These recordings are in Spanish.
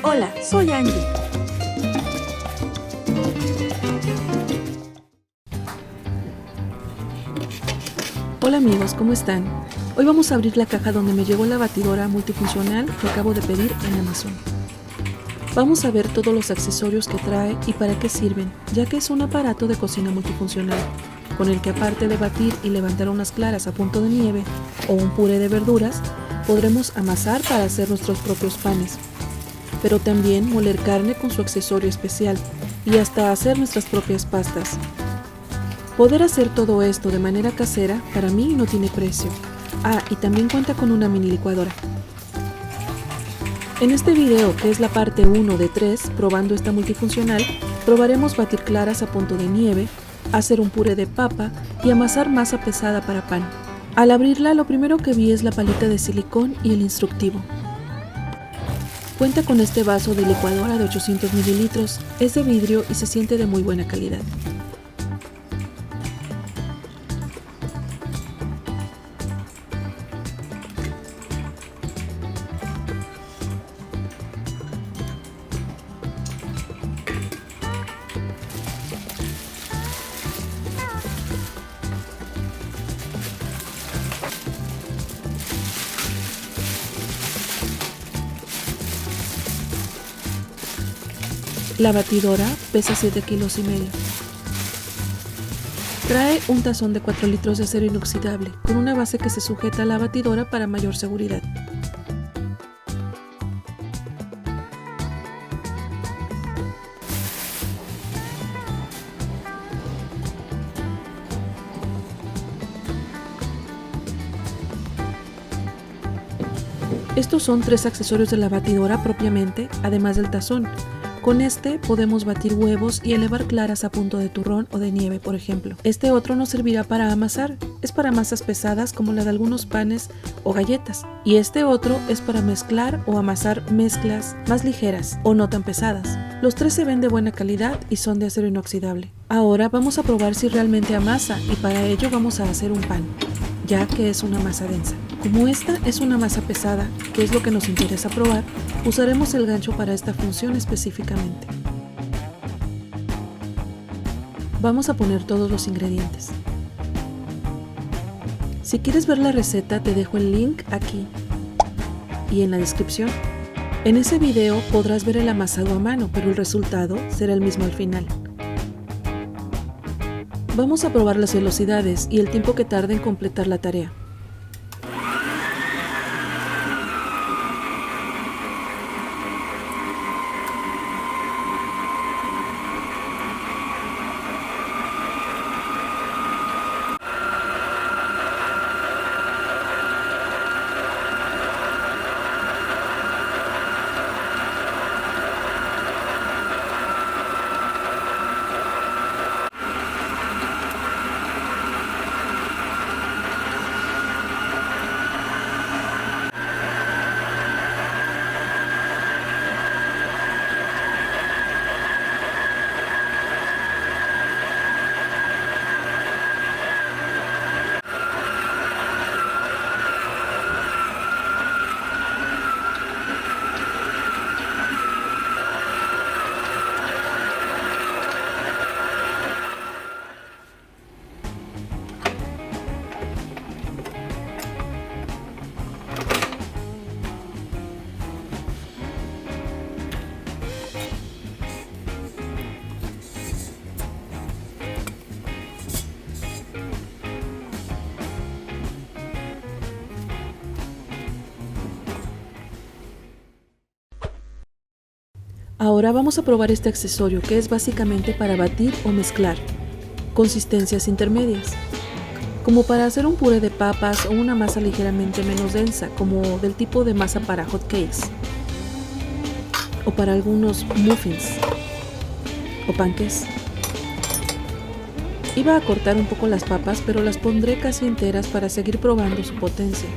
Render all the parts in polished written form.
Hola, soy Angie. Hola amigos, ¿cómo están? Hoy vamos a abrir la caja donde me llegó la batidora multifuncional que acabo de pedir en Amazon. Vamos a ver todos los accesorios que trae y para qué sirven, ya que es un aparato de cocina multifuncional, con el que aparte de batir y levantar unas claras a punto de nieve o un puré de verduras, podremos amasar para hacer nuestros propios panes, pero también moler carne con su accesorio especial y hasta hacer nuestras propias pastas. Poder hacer todo esto de manera casera para mí no tiene precio. Y también cuenta con una mini licuadora. En este video, que es la parte 1 de 3, probando esta multifuncional, probaremos batir claras a punto de nieve, hacer un puré de papa y amasar masa pesada para pan. Al abrirla, lo primero que vi es la palita de silicón y el instructivo. Cuenta con este vaso de licuadora de 800 mililitros, es de vidrio y se siente de muy buena calidad. La batidora pesa 7,5 kilos. Trae un tazón de 4 litros de acero inoxidable, con una base que se sujeta a la batidora para mayor seguridad. Estos son 3 accesorios de la batidora propiamente, además del tazón. Con este podemos batir huevos y elevar claras a punto de turrón o de nieve, por ejemplo. Este otro nos servirá para amasar, es para masas pesadas como la de algunos panes o galletas. Y este otro es para mezclar o amasar mezclas más ligeras o no tan pesadas. Los 3 se ven de buena calidad y son de acero inoxidable. Ahora vamos a probar si realmente amasa y para ello vamos a hacer un pan, ya que es una masa densa. Como esta es una masa pesada, que es lo que nos interesa probar, usaremos el gancho para esta función específicamente. Vamos a poner todos los ingredientes. Si quieres ver la receta, te dejo el link aquí y en la descripción. En ese video podrás ver el amasado a mano, pero el resultado será el mismo al final. Vamos a probar las velocidades y el tiempo que tarda en completar la tarea. Ahora vamos a probar este accesorio que es básicamente para batir o mezclar, consistencias intermedias, como para hacer un puré de papas o una masa ligeramente menos densa, como del tipo de masa para hot cakes, o para algunos muffins o panqués. Iba a cortar un poco las papas, pero las pondré casi enteras para seguir probando su potencia.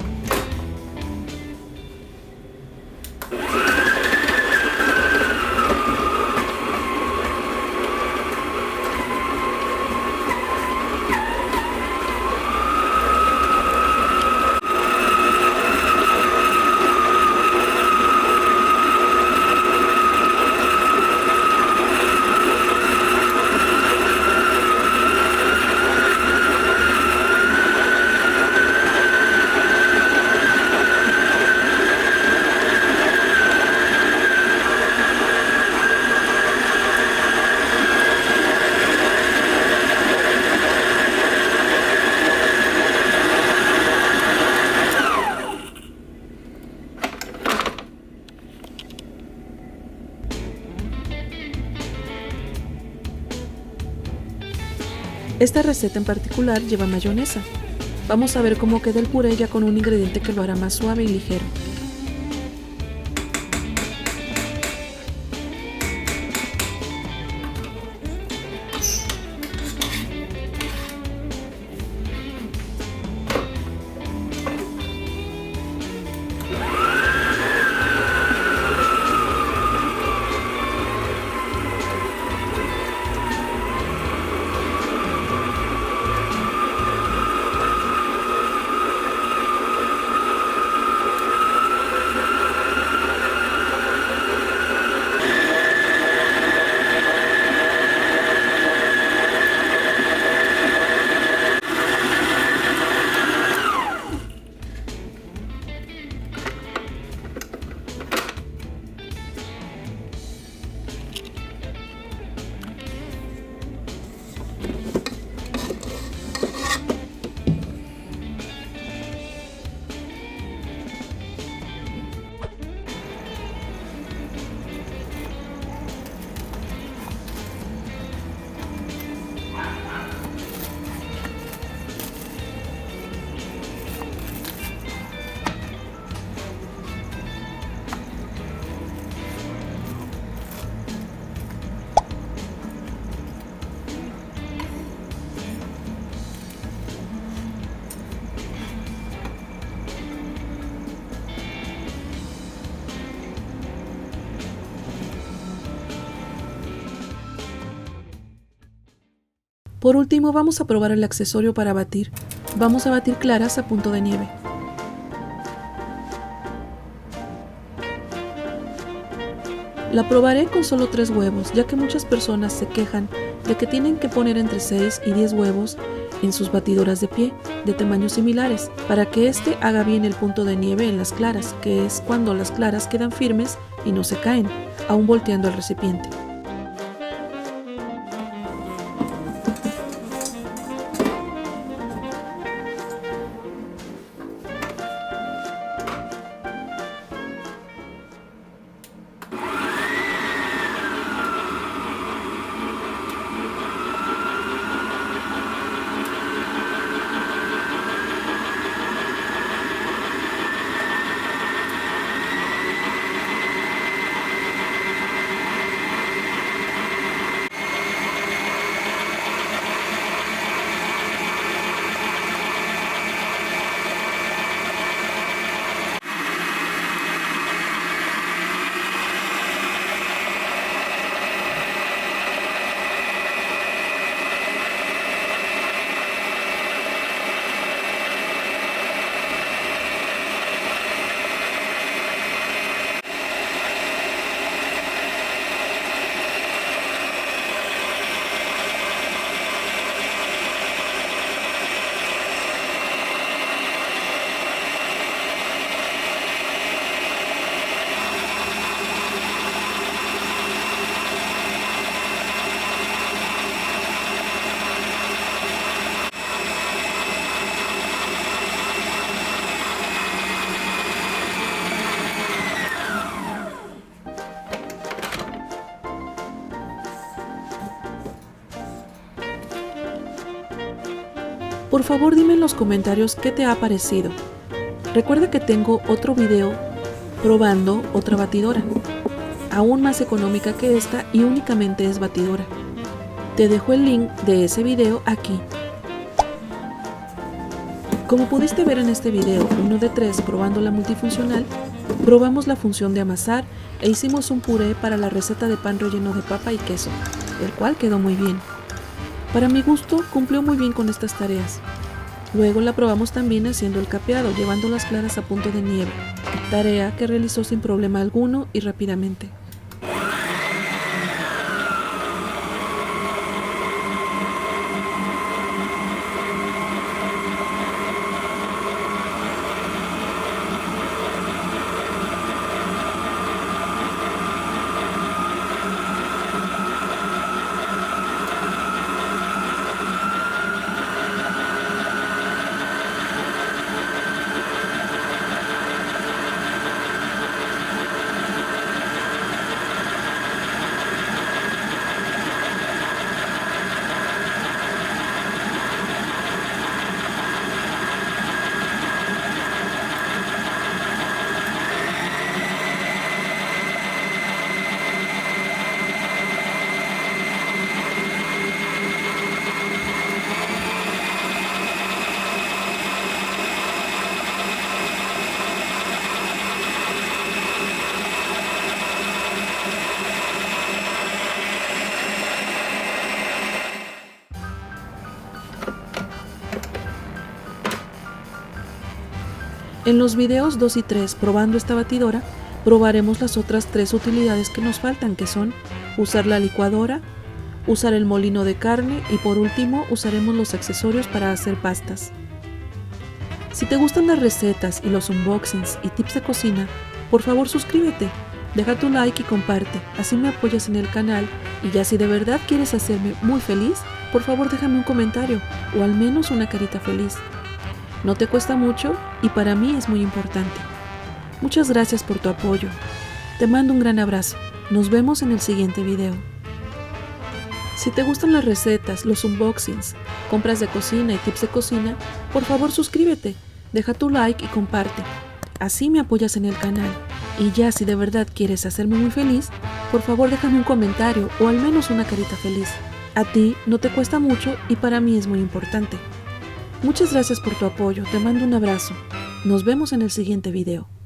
Esta receta en particular lleva mayonesa. Vamos a ver cómo queda el puré ya con un ingrediente que lo hará más suave y ligero. Por último, vamos a probar el accesorio para batir. Vamos a batir claras a punto de nieve. La probaré con solo 3 huevos, ya que muchas personas se quejan de que tienen que poner entre 6 y 10 huevos en sus batidoras de pie, de tamaños similares, para que este haga bien el punto de nieve en las claras, que es cuando las claras quedan firmes y no se caen, aún volteando el recipiente. Por favor, dime en los comentarios qué te ha parecido. Recuerda que tengo otro video probando otra batidora, aún más económica que esta y únicamente es batidora. Te dejo el link de ese video aquí. Como pudiste ver en este video 1 de 3 probando la multifuncional, probamos la función de amasar e hicimos un puré para la receta de pan relleno de papa y queso, el cual quedó muy bien. Para mi gusto, cumplió muy bien con estas tareas. Luego la probamos también haciendo el capeado, llevando las claras a punto de nieve, tarea que realizó sin problema alguno y rápidamente. En los videos 2 y 3 probando esta batidora, probaremos las otras 3 utilidades que nos faltan, que son usar la licuadora, usar el molino de carne y por último usaremos los accesorios para hacer pastas. Si te gustan las recetas y los unboxings y tips de cocina, por favor suscríbete, deja tu like y comparte, así me apoyas en el canal y ya si de verdad quieres hacerme muy feliz, por favor déjame un comentario o al menos una carita feliz. No te cuesta mucho y para mí es muy importante. Muchas gracias por tu apoyo. Te mando un gran abrazo. Nos vemos en el siguiente video. Si te gustan las recetas, los unboxings, compras de cocina y tips de cocina, por favor suscríbete, deja tu like y comparte. Así me apoyas en el canal. Y ya si de verdad quieres hacerme muy feliz, por favor déjame un comentario o al menos una carita feliz. A ti no te cuesta mucho y para mí es muy importante. Muchas gracias por tu apoyo, te mando un abrazo. Nos vemos en el siguiente video.